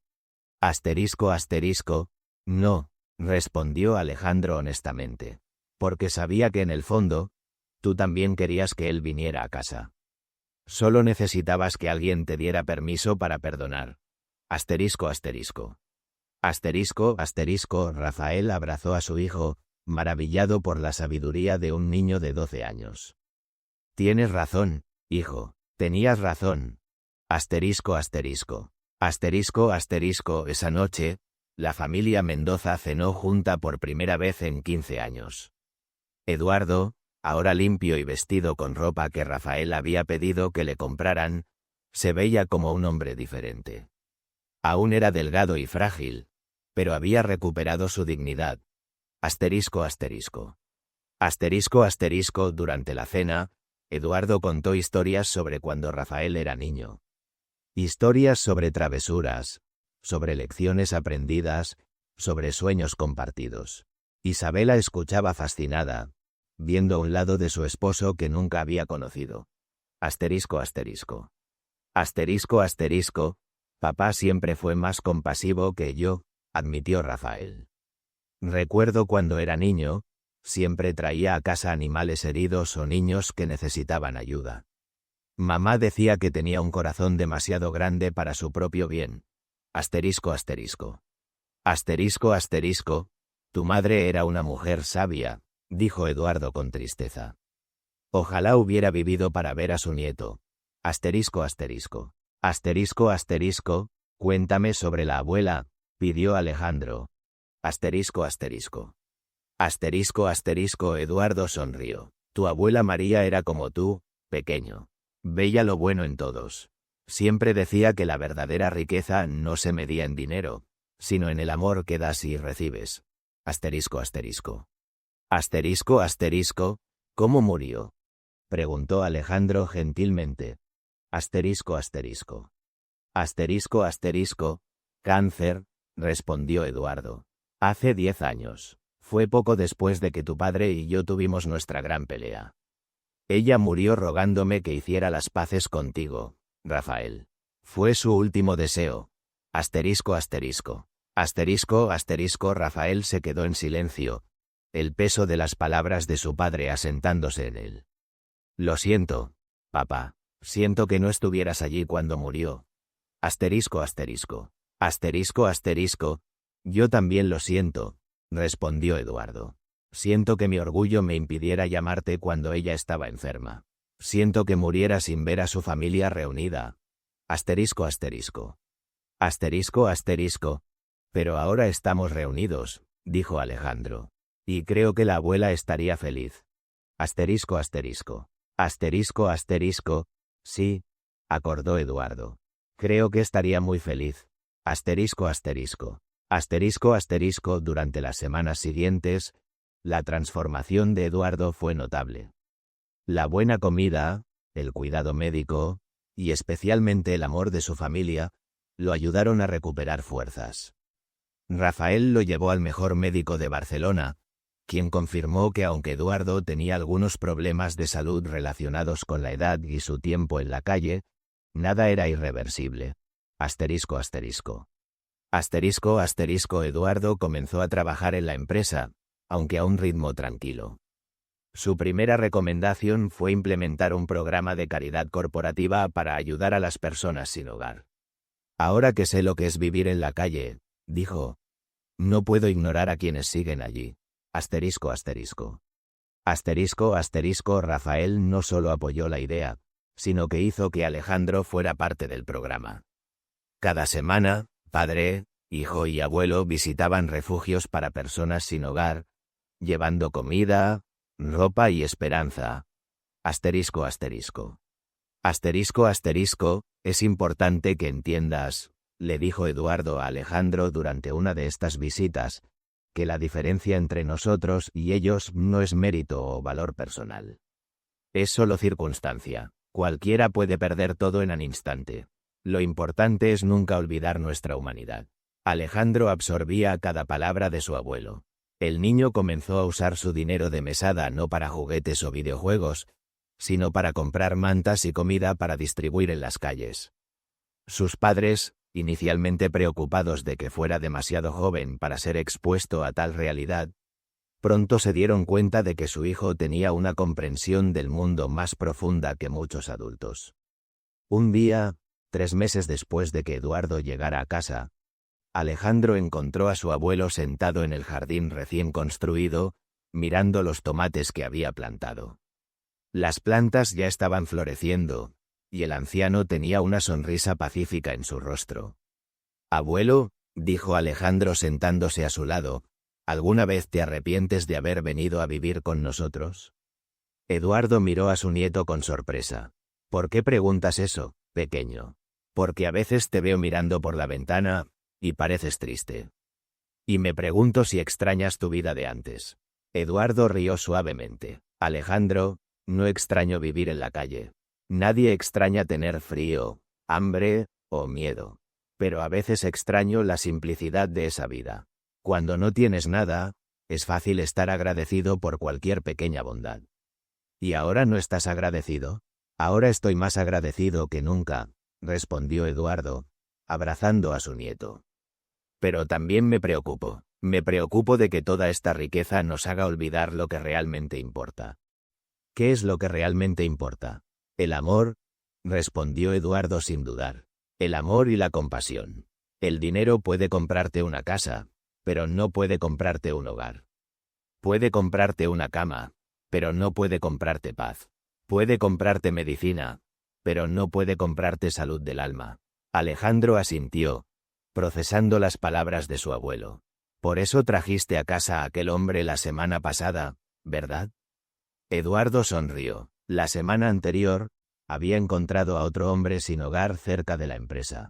Asterisco, asterisco. No, respondió Alejandro honestamente. Porque sabía que en el fondo, tú también querías que él viniera a casa. Solo necesitabas que alguien te diera permiso para perdonar. Asterisco, asterisco. Asterisco, asterisco. Rafael abrazó a su hijo, maravillado por la sabiduría de un niño de 12 años. Tienes razón, hijo, tenías razón. Asterisco, asterisco. Asterisco, asterisco. Esa noche, la familia Mendoza cenó junta por primera vez en 15 años. Eduardo, ahora limpio y vestido con ropa que Rafael había pedido que le compraran, se veía como un hombre diferente. Aún era delgado y frágil, pero había recuperado su dignidad. Asterisco, asterisco. Asterisco, asterisco. Durante la cena, Eduardo contó historias sobre cuando Rafael era niño. Historias sobre travesuras, sobre lecciones aprendidas, sobre sueños compartidos. Isabela escuchaba fascinada, viendo a un lado de su esposo que nunca había conocido. Asterisco, asterisco. Asterisco, asterisco. Papá siempre fue más compasivo que yo, admitió Rafael. Recuerdo cuando era niño, siempre traía a casa animales heridos o niños que necesitaban ayuda. Mamá decía que tenía un corazón demasiado grande para su propio bien. Asterisco, asterisco. Asterisco, asterisco. Tu madre era una mujer sabia, dijo Eduardo con tristeza. Ojalá hubiera vivido para ver a su nieto. Asterisco, asterisco. Asterisco, asterisco. Cuéntame sobre la abuela, pidió Alejandro. Asterisco, asterisco. Asterisco, asterisco. Eduardo sonrió. Tu abuela María era como tú, pequeño. Veía lo bueno en todos. Siempre decía que la verdadera riqueza no se medía en dinero, sino en el amor que das y recibes. Asterisco, asterisco. Asterisco, asterisco. ¿Cómo murió? Preguntó Alejandro gentilmente. Asterisco, asterisco. Asterisco, asterisco. Cáncer, respondió Eduardo. Hace 10 años. Fue poco después de que tu padre y yo tuvimos nuestra gran pelea. Ella murió rogándome que hiciera las paces contigo, Rafael. Fue su último deseo. Asterisco, asterisco. Asterisco, asterisco. Rafael se quedó en silencio, el peso de las palabras de su padre asentándose en él. Lo siento, papá. Siento que no estuvieras allí cuando murió. Asterisco, asterisco. Asterisco, asterisco. Yo también lo siento, respondió Eduardo. Siento que mi orgullo me impidiera llamarte cuando ella estaba enferma. Siento que muriera sin ver a su familia reunida. Asterisco, asterisco. Asterisco, asterisco. Pero ahora estamos reunidos, dijo Alejandro. Y creo que la abuela estaría feliz. Asterisco, asterisco. Asterisco, asterisco. Sí, acordó Eduardo. Creo que estaría muy feliz. Asterisco, asterisco. Asterisco, asterisco. Durante las semanas siguientes, la transformación de Eduardo fue notable. La buena comida, el cuidado médico, y especialmente el amor de su familia, lo ayudaron a recuperar fuerzas. Rafael lo llevó al mejor médico de Barcelona, quien confirmó que aunque Eduardo tenía algunos problemas de salud relacionados con la edad y su tiempo en la calle, nada era irreversible. Asterisco, asterisco. Asterisco, asterisco. Eduardo comenzó a trabajar en la empresa, aunque a un ritmo tranquilo. Su primera recomendación fue implementar un programa de caridad corporativa para ayudar a las personas sin hogar. Ahora que sé lo que es vivir en la calle, dijo, no puedo ignorar a quienes siguen allí. Asterisco, asterisco. Asterisco, asterisco. Rafael no solo apoyó la idea, sino que hizo que Alejandro fuera parte del programa. Cada semana, padre, hijo y abuelo visitaban refugios para personas sin hogar, llevando comida, ropa y esperanza. Asterisco, asterisco. Asterisco, asterisco. Es importante que entiendas, le dijo Eduardo a Alejandro durante una de estas visitas, que la diferencia entre nosotros y ellos no es mérito o valor personal. Es solo circunstancia. Cualquiera puede perder todo en un instante. Lo importante es nunca olvidar nuestra humanidad. Alejandro absorbía cada palabra de su abuelo. El niño comenzó a usar su dinero de mesada no para juguetes o videojuegos, sino para comprar mantas y comida para distribuir en las calles. Sus padres, inicialmente preocupados de que fuera demasiado joven para ser expuesto a tal realidad, pronto se dieron cuenta de que su hijo tenía una comprensión del mundo más profunda que muchos adultos. Un día, 3 meses después de que Eduardo llegara a casa, Alejandro encontró a su abuelo sentado en el jardín recién construido, mirando los tomates que había plantado. Las plantas ya estaban floreciendo, y el anciano tenía una sonrisa pacífica en su rostro. «Abuelo», dijo Alejandro sentándose a su lado, «¿alguna vez te arrepientes de haber venido a vivir con nosotros?» Eduardo miró a su nieto con sorpresa. «¿Por qué preguntas eso, pequeño?» «Porque a veces te veo mirando por la ventana, y pareces triste. Y me pregunto si extrañas tu vida de antes». Eduardo rió suavemente. «Alejandro, no extraño vivir en la calle. Nadie extraña tener frío, hambre o miedo. Pero a veces extraño la simplicidad de esa vida. Cuando no tienes nada, es fácil estar agradecido por cualquier pequeña bondad». «¿Y ahora no estás agradecido?» «Ahora estoy más agradecido que nunca», respondió Eduardo, abrazando a su nieto. «Pero también me preocupo de que toda esta riqueza nos haga olvidar lo que realmente importa». «¿Qué es lo que realmente importa?» «El amor», respondió Eduardo sin dudar. «El amor y la compasión. El dinero puede comprarte una casa, pero no puede comprarte un hogar. Puede comprarte una cama, pero no puede comprarte paz. Puede comprarte medicina, pero no puede comprarte salud del alma». Alejandro asintió, procesando las palabras de su abuelo. «Por eso trajiste a casa a aquel hombre la semana pasada, ¿verdad?» Eduardo sonrió. La semana anterior, había encontrado a otro hombre sin hogar cerca de la empresa.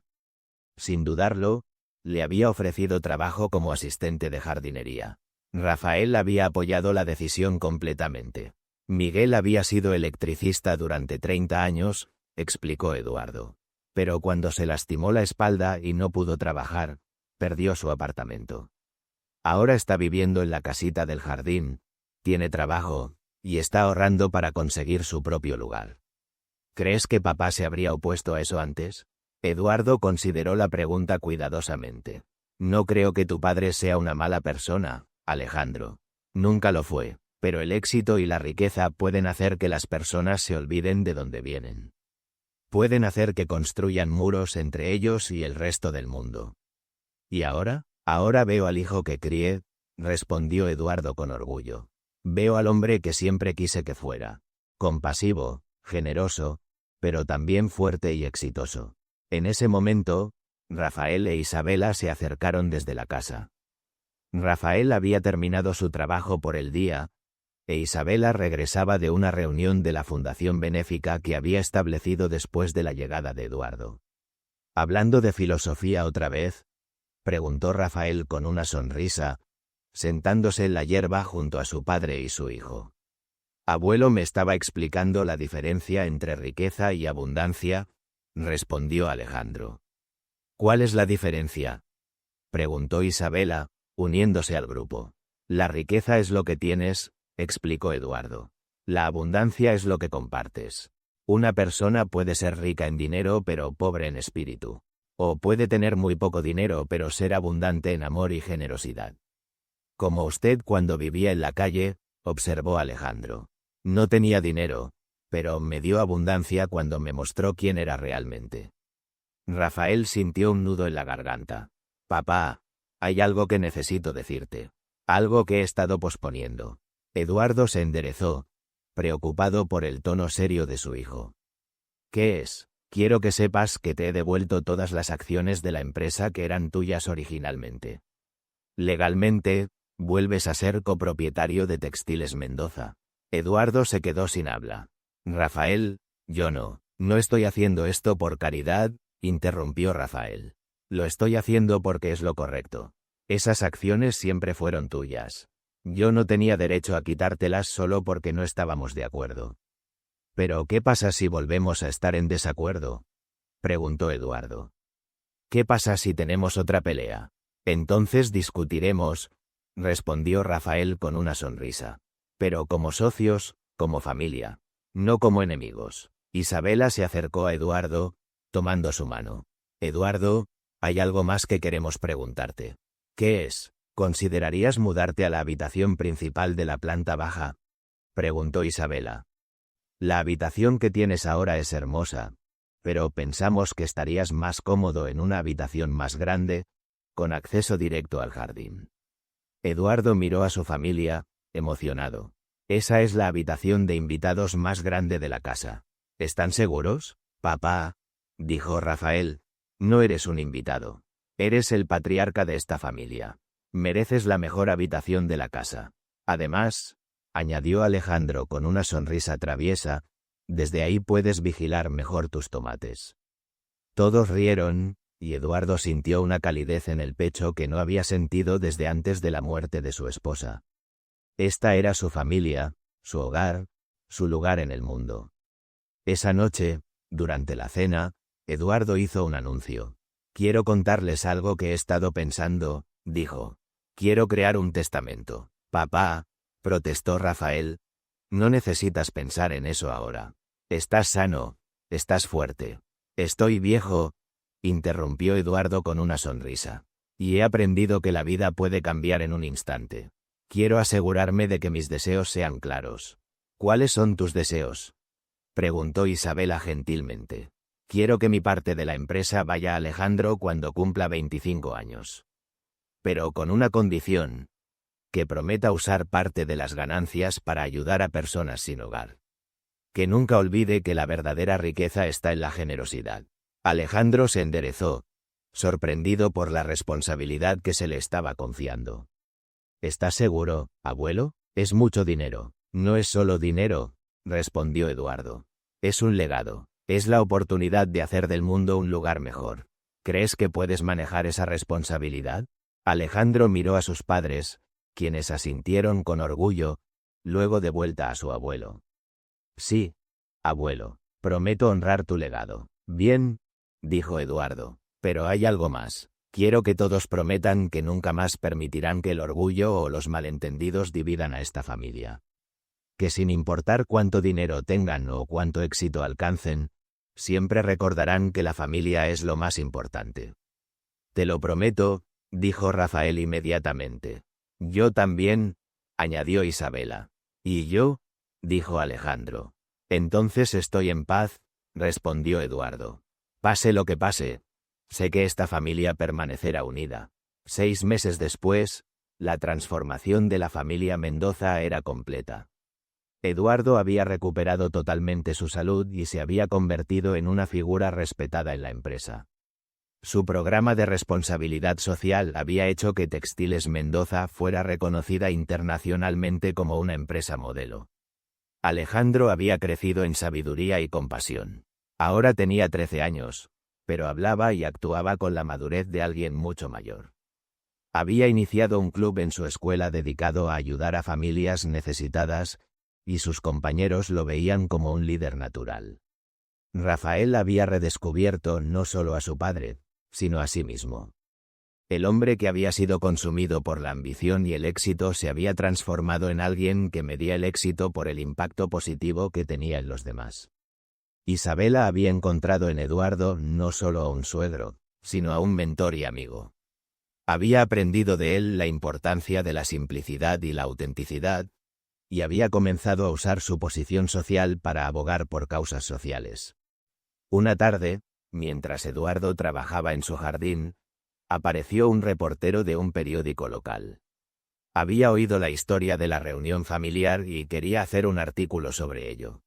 Sin dudarlo, le había ofrecido trabajo como asistente de jardinería. Rafael había apoyado la decisión completamente. «Miguel había sido electricista durante 30 años», explicó Eduardo. «Pero cuando se lastimó la espalda y no pudo trabajar, perdió su apartamento. Ahora está viviendo en la casita del jardín, tiene trabajo, y está ahorrando para conseguir su propio lugar». «¿Crees que papá se habría opuesto a eso antes?» Eduardo consideró la pregunta cuidadosamente. «No creo que tu padre sea una mala persona, Alejandro. Nunca lo fue, pero el éxito y la riqueza pueden hacer que las personas se olviden de dónde vienen. Pueden hacer que construyan muros entre ellos y el resto del mundo». «¿Y ahora?» «Ahora veo al hijo que crié», respondió Eduardo con orgullo. «Veo al hombre que siempre quise que fuera. Compasivo, generoso, pero también fuerte y exitoso». En ese momento, Rafael e Isabela se acercaron desde la casa. Rafael había terminado su trabajo por el día, e Isabela regresaba de una reunión de la fundación benéfica que había establecido después de la llegada de Eduardo. «¿Hablando de filosofía otra vez?», preguntó Rafael con una sonrisa, sentándose en la hierba junto a su padre y su hijo. «Abuelo me estaba explicando la diferencia entre riqueza y abundancia», respondió Alejandro. «¿Cuál es la diferencia?», preguntó Isabela, uniéndose al grupo. «La riqueza es lo que tienes», explicó Eduardo. «La abundancia es lo que compartes. Una persona puede ser rica en dinero pero pobre en espíritu. O puede tener muy poco dinero pero ser abundante en amor y generosidad». «Como usted cuando vivía en la calle», observó Alejandro. «No tenía dinero, pero me dio abundancia cuando me mostró quién era realmente». Rafael sintió un nudo en la garganta. «Papá, hay algo que necesito decirte. Algo que he estado posponiendo». Eduardo se enderezó, preocupado por el tono serio de su hijo. «¿Qué es?» «Quiero que sepas que te he devuelto todas las acciones de la empresa que eran tuyas originalmente. Legalmente, vuelves a ser copropietario de Textiles Mendoza». Eduardo se quedó sin habla. «Rafael, yo no estoy haciendo esto por caridad», interrumpió Rafael. «Lo estoy haciendo porque es lo correcto. Esas acciones siempre fueron tuyas. Yo no tenía derecho a quitártelas solo porque no estábamos de acuerdo». «¿Pero qué pasa si volvemos a estar en desacuerdo?», preguntó Eduardo. «¿Qué pasa si tenemos otra pelea? Entonces discutiremos», respondió Rafael con una sonrisa. Pero como socios, como familia, no como enemigos. Isabela se acercó a Eduardo, tomando su mano. Eduardo, hay algo más que queremos preguntarte. ¿Qué es? ¿Considerarías mudarte a la habitación principal de la planta baja? Preguntó Isabela. La habitación que tienes ahora es hermosa, pero pensamos que estarías más cómodo en una habitación más grande, con acceso directo al jardín. Eduardo miró a su familia, emocionado. Esa es la habitación de invitados más grande de la casa. ¿Están seguros? Papá, dijo Rafael, no eres un invitado. Eres el patriarca de esta familia. Mereces la mejor habitación de la casa. Además, añadió Alejandro con una sonrisa traviesa, desde ahí puedes vigilar mejor tus tomates. Todos rieron, y Eduardo sintió una calidez en el pecho que no había sentido desde antes de la muerte de su esposa. Esta era su familia, su hogar, su lugar en el mundo. Esa noche, durante la cena, Eduardo hizo un anuncio. Quiero contarles algo que he estado pensando, dijo. Quiero crear un testamento. Papá, protestó Rafael, no necesitas pensar en eso ahora. Estás sano, estás fuerte. Estoy viejo, interrumpió Eduardo con una sonrisa. Y he aprendido que la vida puede cambiar en un instante. Quiero asegurarme de que mis deseos sean claros. ¿Cuáles son tus deseos? Preguntó Isabela gentilmente. Quiero que mi parte de la empresa vaya a Alejandro cuando cumpla 25 años. Pero con una condición. Que prometa usar parte de las ganancias para ayudar a personas sin hogar. Que nunca olvide que la verdadera riqueza está en la generosidad. Alejandro se enderezó, sorprendido por la responsabilidad que se le estaba confiando. ¿Estás seguro, abuelo? Es mucho dinero. No es solo dinero, respondió Eduardo. Es un legado. Es la oportunidad de hacer del mundo un lugar mejor. ¿Crees que puedes manejar esa responsabilidad? Alejandro miró a sus padres, quienes asintieron con orgullo, luego de vuelta a su abuelo. Sí, abuelo, prometo honrar tu legado. Bien, dijo Eduardo, pero hay algo más. Quiero que todos prometan que nunca más permitirán que el orgullo o los malentendidos dividan a esta familia. Que sin importar cuánto dinero tengan o cuánto éxito alcancen, siempre recordarán que la familia es lo más importante. Te lo prometo, dijo Rafael inmediatamente. Yo también, añadió Isabela. ¿Y yo? Dijo Alejandro. Entonces estoy en paz, respondió Eduardo. Pase lo que pase, sé que esta familia permanecerá unida. 6 meses después, la transformación de la familia Mendoza era completa. Eduardo había recuperado totalmente su salud y se había convertido en una figura respetada en la empresa. Su programa de responsabilidad social había hecho que Textiles Mendoza fuera reconocida internacionalmente como una empresa modelo. Alejandro había crecido en sabiduría y compasión. Ahora tenía 13 años, pero hablaba y actuaba con la madurez de alguien mucho mayor. Había iniciado un club en su escuela dedicado a ayudar a familias necesitadas, y sus compañeros lo veían como un líder natural. Rafael había redescubierto no solo a su padre, sino a sí mismo. El hombre que había sido consumido por la ambición y el éxito se había transformado en alguien que medía el éxito por el impacto positivo que tenía en los demás. Isabela había encontrado en Eduardo no solo a un suegro, sino a un mentor y amigo. Había aprendido de él la importancia de la simplicidad y la autenticidad, y había comenzado a usar su posición social para abogar por causas sociales. Una tarde, mientras Eduardo trabajaba en su jardín, apareció un reportero de un periódico local. Había oído la historia de la reunión familiar y quería hacer un artículo sobre ello.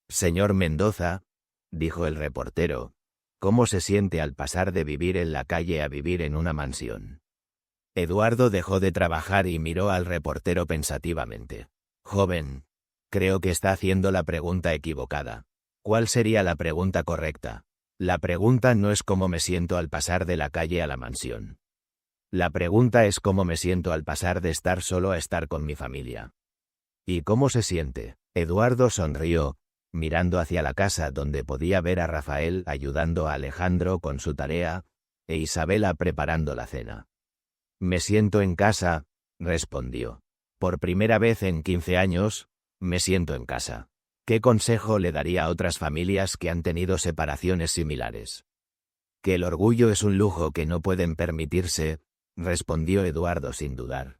Señor Mendoza, dijo el reportero, ¿cómo se siente al pasar de vivir en la calle a vivir en una mansión? Eduardo dejó de trabajar y miró al reportero pensativamente. Joven, creo que está haciendo la pregunta equivocada. ¿Cuál sería la pregunta correcta? La pregunta no es cómo me siento al pasar de la calle a la mansión. La pregunta es cómo me siento al pasar de estar solo a estar con mi familia. ¿Y cómo se siente? Eduardo sonrió, mirando hacia la casa donde podía ver a Rafael ayudando a Alejandro con su tarea, e Isabela preparando la cena. Me siento en casa, respondió. Por primera vez en 15 años, me siento en casa. ¿Qué consejo le daría a otras familias que han tenido separaciones similares? Que el orgullo es un lujo que no pueden permitirse, respondió Eduardo sin dudar.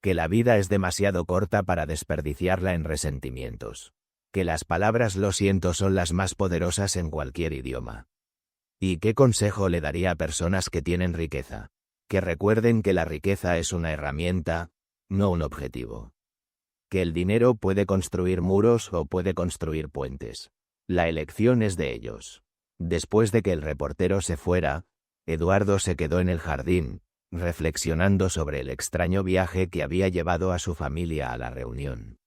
Que la vida es demasiado corta para desperdiciarla en resentimientos. Que las palabras lo siento son las más poderosas en cualquier idioma. ¿Y qué consejo le daría a personas que tienen riqueza? Que recuerden que la riqueza es una herramienta, no un objetivo. Que el dinero puede construir muros o puede construir puentes. La elección es de ellos. Después de que el reportero se fuera, Eduardo se quedó en el jardín, reflexionando sobre el extraño viaje que había llevado a su familia a la reunión.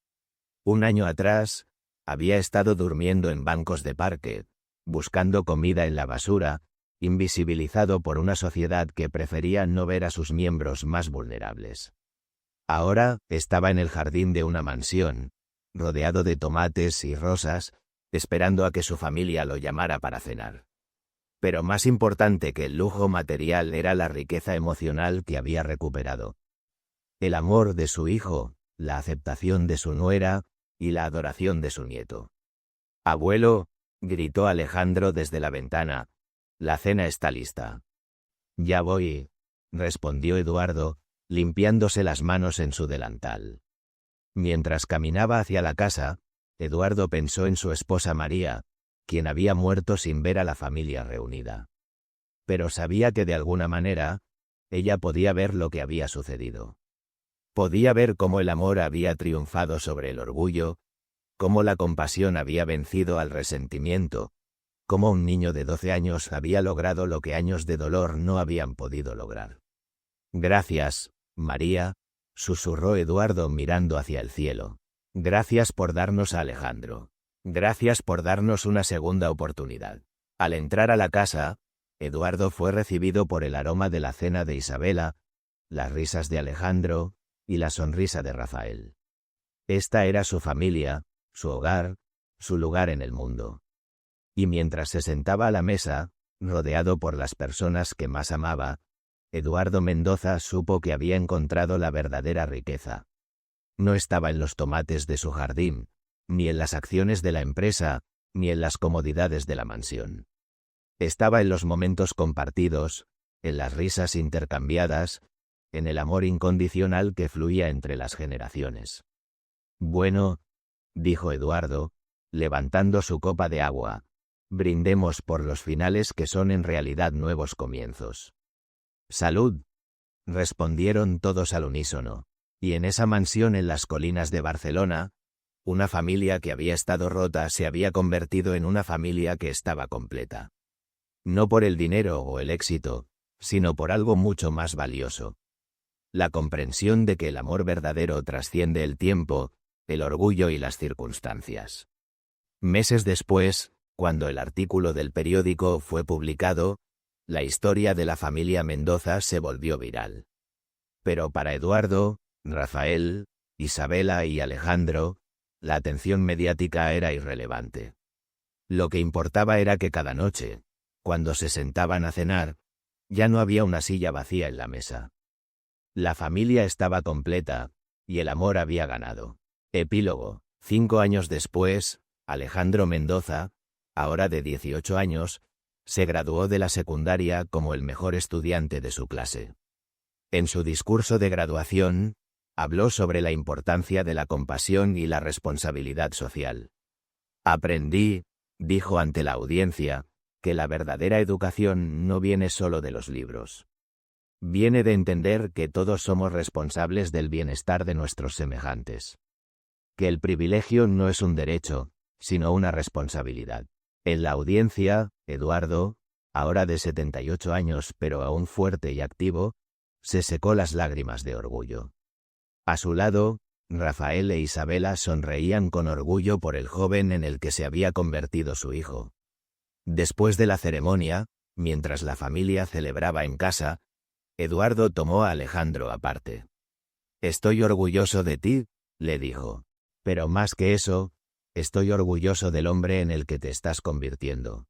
Un año atrás, había estado durmiendo en bancos de parque, buscando comida en la basura, invisibilizado por una sociedad que prefería no ver a sus miembros más vulnerables. Ahora estaba en el jardín de una mansión, rodeado de tomates y rosas, esperando a que su familia lo llamara para cenar. Pero más importante que el lujo material era la riqueza emocional que había recuperado. El amor de su hijo, la aceptación de su nuera y la adoración de su nieto. «Abuelo», gritó Alejandro desde la ventana, «la cena está lista». «Ya voy», respondió Eduardo, limpiándose las manos en su delantal. Mientras caminaba hacia la casa, Eduardo pensó en su esposa María, quien había muerto sin ver a la familia reunida. Pero sabía que de alguna manera, ella podía ver lo que había sucedido. Podía ver cómo el amor había triunfado sobre el orgullo, cómo la compasión había vencido al resentimiento, cómo un niño de 12 años había logrado lo que años de dolor no habían podido lograr. «Gracias, María», susurró Eduardo mirando hacia el cielo. «Gracias por darnos a Alejandro. Gracias por darnos una segunda oportunidad». Al entrar a la casa, Eduardo fue recibido por el aroma de la cena de Isabela, las risas de Alejandro y la sonrisa de Rafael. Esta era su familia, su hogar, su lugar en el mundo. Y mientras se sentaba a la mesa, rodeado por las personas que más amaba, Eduardo Mendoza supo que había encontrado la verdadera riqueza. No estaba en los tomates de su jardín, ni en las acciones de la empresa, ni en las comodidades de la mansión. Estaba en los momentos compartidos, en las risas intercambiadas, en el amor incondicional que fluía entre las generaciones. «Bueno», dijo Eduardo, levantando su copa de agua, «brindemos por los finales que son en realidad nuevos comienzos». «Salud», respondieron todos al unísono, y en esa mansión en las colinas de Barcelona, una familia que había estado rota se había convertido en una familia que estaba completa. No por el dinero o el éxito, sino por algo mucho más valioso. La comprensión de que el amor verdadero trasciende el tiempo, el orgullo y las circunstancias. Meses después, cuando el artículo del periódico fue publicado, la historia de la familia Mendoza se volvió viral. Pero para Eduardo, Rafael, Isabela y Alejandro, la atención mediática era irrelevante. Lo que importaba era que cada noche, cuando se sentaban a cenar, ya no había una silla vacía en la mesa. La familia estaba completa, y el amor había ganado. Epílogo. 5 años después, Alejandro Mendoza, ahora de 18 años, se graduó de la secundaria como el mejor estudiante de su clase. En su discurso de graduación, habló sobre la importancia de la compasión y la responsabilidad social. «Aprendí», dijo ante la audiencia, «que la verdadera educación no viene solo de los libros. Viene de entender que todos somos responsables del bienestar de nuestros semejantes. Que el privilegio no es un derecho, sino una responsabilidad». En la audiencia, Eduardo, ahora de 78 años pero aún fuerte y activo, se secó las lágrimas de orgullo. A su lado, Rafael e Isabela sonreían con orgullo por el joven en el que se había convertido su hijo. Después de la ceremonia, mientras la familia celebraba en casa, Eduardo tomó a Alejandro aparte. «Estoy orgulloso de ti», le dijo, «pero más que eso, estoy orgulloso del hombre en el que te estás convirtiendo».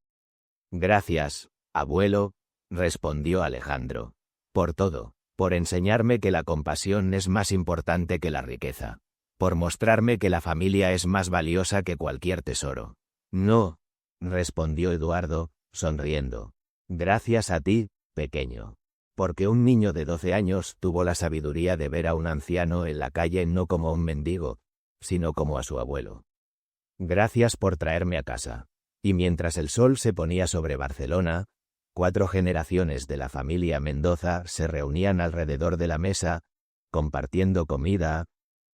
«Gracias, abuelo», respondió Alejandro, «por todo, por enseñarme que la compasión es más importante que la riqueza, por mostrarme que la familia es más valiosa que cualquier tesoro. No, respondió Eduardo, sonriendo. Gracias a ti, pequeño. Porque un niño de 12 años tuvo la sabiduría de ver a un anciano en la calle no como un mendigo, sino como a su abuelo. Gracias por traerme a casa. Y mientras el sol se ponía sobre Barcelona, 4 generaciones de la familia Mendoza se reunían alrededor de la mesa, compartiendo comida,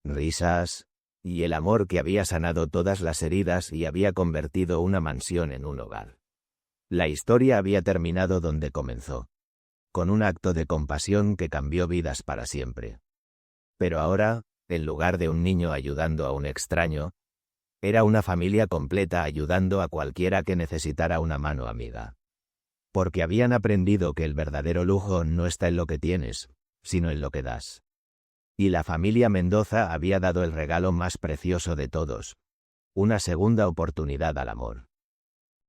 risas, y el amor que había sanado todas las heridas y había convertido una mansión en un hogar. La historia había terminado donde comenzó, con un acto de compasión que cambió vidas para siempre. Pero ahora, en lugar de un niño ayudando a un extraño, era una familia completa ayudando a cualquiera que necesitara una mano amiga. Porque habían aprendido que el verdadero lujo no está en lo que tienes, sino en lo que das. Y la familia Mendoza había dado el regalo más precioso de todos, una segunda oportunidad al amor.